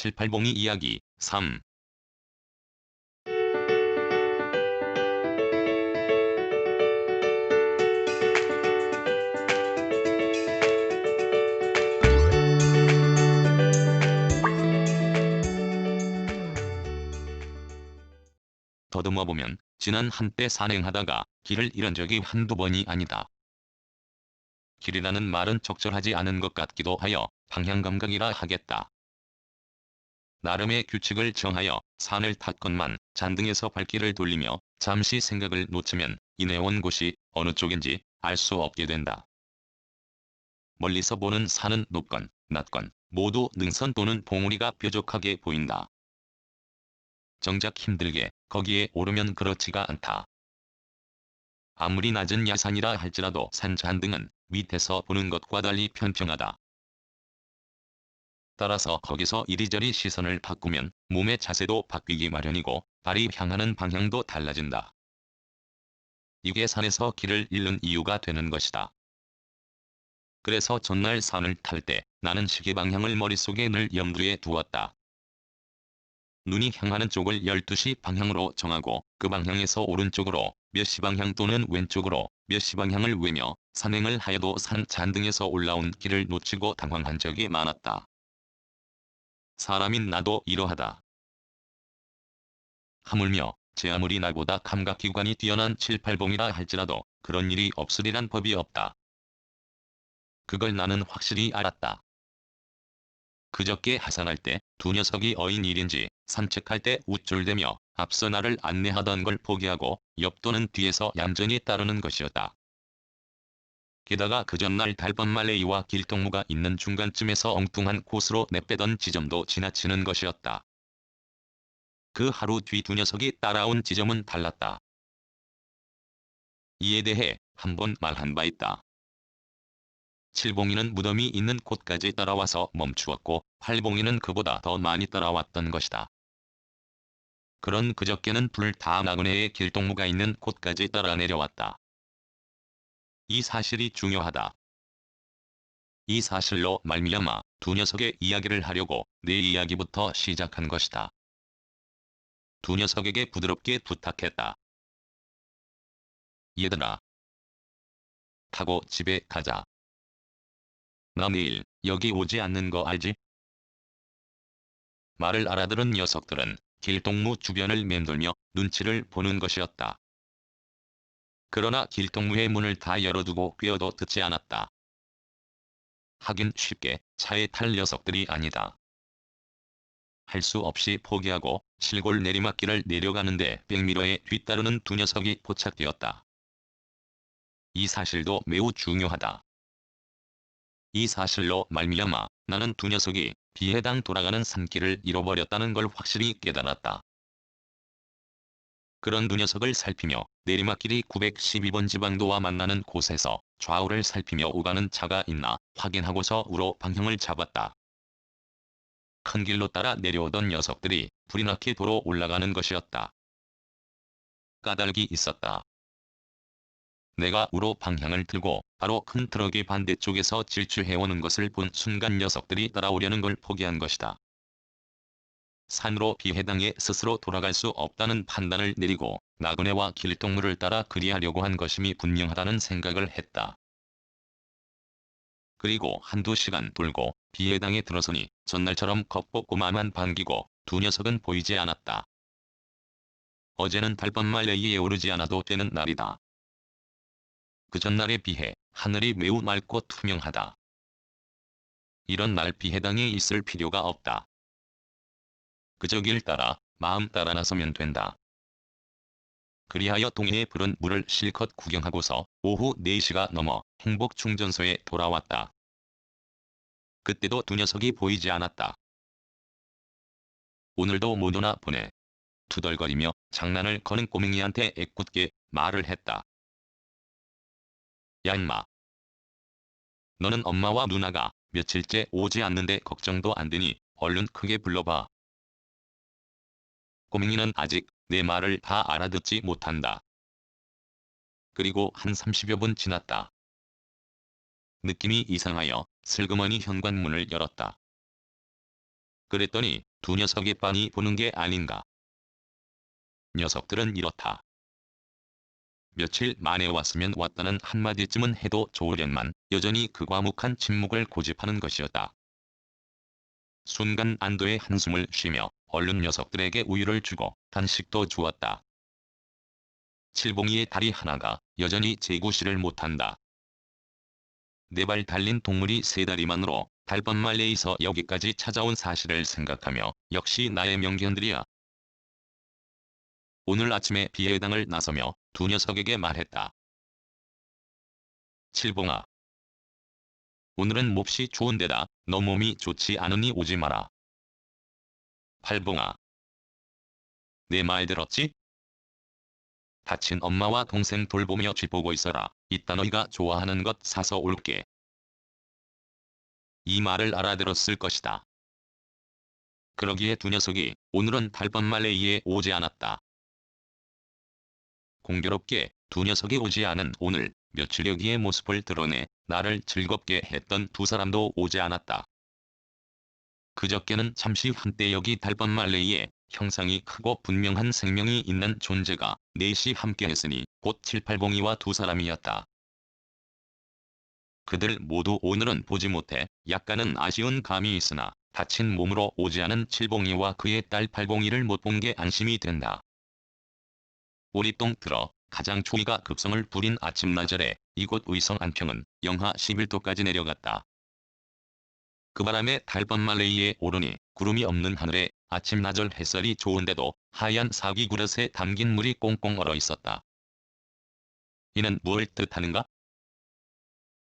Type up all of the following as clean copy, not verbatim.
칠팔봉이 이야기 3. 더듬어보면 지난 한때 산행하다가 길을 잃은 적이 한두 번이 아니다. 길이라는 말은 적절하지 않은 것 같기도 하여 방향감각이라 하겠다. 나름의 규칙을 정하여 산을 탔건만 잔등에서 발길을 돌리며 잠시 생각을 놓치면 이내 온 곳이 어느 쪽인지 알 수 없게 된다. 멀리서 보는 산은 높건 낮건 모두 능선 또는 봉우리가 뾰족하게 보인다. 정작 힘들게 거기에 오르면 그렇지가 않다. 아무리 낮은 야산이라 할지라도 산 잔등은 밑에서 보는 것과 달리 평평하다. 따라서 거기서 이리저리 시선을 바꾸면 몸의 자세도 바뀌기 마련이고 발이 향하는 방향도 달라진다. 이게 산에서 길을 잃는 이유가 되는 것이다. 그래서 전날 산을 탈 때 나는 시계 방향을 머릿속에 늘 염두에 두었다. 눈이 향하는 쪽을 12시 방향으로 정하고 그 방향에서 오른쪽으로 몇 시 방향 또는 왼쪽으로 몇 시 방향을 외며 산행을 하여도 산 잔등에서 올라온 길을 놓치고 당황한 적이 많았다. 사람인 나도 이러하다. 하물며 제 아무리 나보다 감각기관이 뛰어난 칠팔봉이라 할지라도 그런 일이 없으리란 법이 없다. 그걸 나는 확실히 알았다. 그저께 하산할 때 두 녀석이 어인 일인지 산책할 때 우쭐대며 앞서 나를 안내하던 걸 포기하고 옆 또는 뒤에서 얌전히 따르는 것이었다. 게다가 그 전날 달번말레이와 길동무가 있는 중간쯤에서 엉뚱한 곳으로 내빼던 지점도 지나치는 것이었다. 그 하루 뒤 두 녀석이 따라온 지점은 달랐다. 이에 대해 한번 말한 바 있다. 칠봉이는 무덤이 있는 곳까지 따라와서 멈추었고 팔봉이는 그보다 더 많이 따라왔던 것이다. 그런 그저께는 둘 다 나그네의 길동무가 있는 곳까지 따라 내려왔다. 이 사실이 중요하다. 이 사실로 말미암아 두 녀석의 이야기를 하려고 내 이야기부터 시작한 것이다. 두 녀석에게 부드럽게 부탁했다. 얘들아, 타고 집에 가자. 나 내일 여기 오지 않는 거 알지? 말을 알아들은 녀석들은 길동무 주변을 맴돌며 눈치를 보는 것이었다. 그러나 길동무의 문을 다 열어두고 꿰어도 듣지 않았다. 하긴 쉽게 차에 탈 녀석들이 아니다. 할 수 없이 포기하고 실골 내리막길을 내려가는데 백미러에 뒤따르는 두 녀석이 포착되었다. 이 사실도 매우 중요하다. 이 사실로 말미암아 나는 두 녀석이 비해당 돌아가는 산길을 잃어버렸다는 걸 확실히 깨달았다. 그런 두 녀석을 살피며 내리막길이 912번 지방도와 만나는 곳에서 좌우를 살피며 오가는 차가 있나 확인하고서 우로 방향을 잡았다. 큰 길로 따라 내려오던 녀석들이 불이 나게 도로 올라가는 것이었다. 까닭이 있었다. 내가 우로 방향을 틀고 바로 큰 트럭이 반대쪽에서 질주해오는 것을 본 순간 녀석들이 따라오려는 걸 포기한 것이다. 산으로 비해당해 스스로 돌아갈 수 없다는 판단을 내리고 나그네와 길동무를 따라 그리하려고 한 것임이 분명하다는 생각을 했다. 그리고 한두 시간 돌고 비해당에 들어서니 전날처럼 겉보고만만 반기고 두 녀석은 보이지 않았다. 어제는 달번말레이에 오르지 않아도 되는 날이다. 그 전날에 비해 하늘이 매우 맑고 투명하다. 이런 날 비해당에 있을 필요가 없다. 그저 길 따라 마음 따라 나서면 된다. 그리하여 동해에 부른 물을 실컷 구경하고서 오후 4시가 넘어 행복충전소에 돌아왔다. 그때도 두 녀석이 보이지 않았다. 오늘도 못 오나 보네. 투덜거리며 장난을 거는 꼬맹이한테 애꿎게 말을 했다. 야 임마. 너는 엄마와 누나가 며칠째 오지 않는데 걱정도 안 되니 얼른 크게 불러봐. 꼬맹이는 아직 내 말을 다 알아듣지 못한다. 그리고 한 30여 분 지났다. 느낌이 이상하여 슬그머니 현관문을 열었다. 그랬더니 두 녀석이 빤히 보는 게 아닌가. 녀석들은 이렇다. 며칠 만에 왔으면 왔다는 한마디쯤은 해도 좋으련만 여전히 그 과묵한 침묵을 고집하는 것이었다. 순간 안도의 한숨을 쉬며 얼른 녀석들에게 우유를 주고 간식도 주었다. 칠봉이의 다리 하나가 여전히 제구실을 못한다. 네 발 달린 동물이 세 다리만으로 달밤말레이서 여기까지 찾아온 사실을 생각하며 역시 나의 명견들이야. 오늘 아침에 비해당을 나서며 두 녀석에게 말했다. 칠봉아. 오늘은 몹시 좋은데다 너 몸이 좋지 않으니 오지 마라. 팔봉아. 내 말 들었지? 다친 엄마와 동생 돌보며 쥐보고 있어라. 이따 너희가 좋아하는 것 사서 올게. 이 말을 알아들었을 것이다. 그러기에 두 녀석이 오늘은 달밤말레이에 오지 않았다. 공교롭게 두 녀석이 오지 않은 오늘 며칠 여기의 모습을 드러내 나를 즐겁게 했던 두 사람도 오지 않았다. 그저께는 잠시 한때 여기 달밤말레이에 형상이 크고 분명한 생명이 있는 존재가 넷이 함께 했으니 곧 칠팔봉이와 두 사람이었다. 그들 모두 오늘은 보지 못해 약간은 아쉬운 감이 있으나 다친 몸으로 오지 않은 칠봉이와 그의 딸 팔봉이를 못 본 게 안심이 된다. 오리똥 들어 가장 추위가 급성을 부린 아침나절에 이곳 의성 안평은 영하 11도까지 내려갔다. 그 바람에 달밤말레이에 오르니 구름이 없는 하늘에 아침나절 햇살이 좋은데도 하얀 사기 그릇에 담긴 물이 꽁꽁 얼어 있었다. 이는 무엇을 뜻하는가?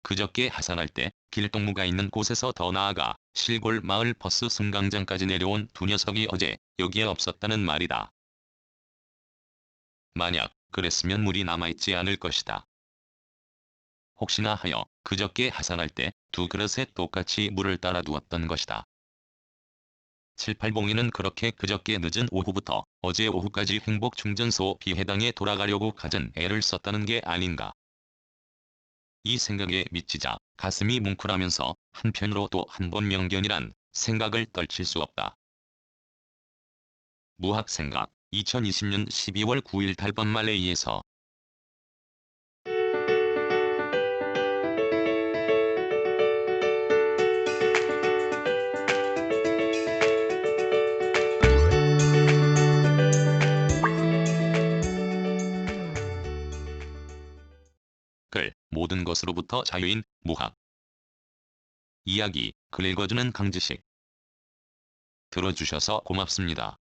그저께 하산할 때 길동무가 있는 곳에서 더 나아가 실골 마을 버스 승강장까지 내려온 두 녀석이 어제 여기에 없었다는 말이다. 만약 그랬으면 물이 남아있지 않을 것이다. 혹시나 하여 그저께 하산할 때 두 그릇에 똑같이 물을 따라 두었던 것이다. 칠팔봉이는 그렇게 그저께 늦은 오후부터 어제 오후까지 행복충전소 비해당에 돌아가려고 갖은 애를 썼다는 게 아닌가. 이 생각에 미치자 가슴이 뭉클하면서 한편으로 또 한 번 명견이란 생각을 떨칠 수 없다. 무학생각 2020년 12월 9일 달밤말레이에서 글 모든 것으로부터 자유인 무학 이야기 글 읽어주는 강지식 들어주셔서 고맙습니다.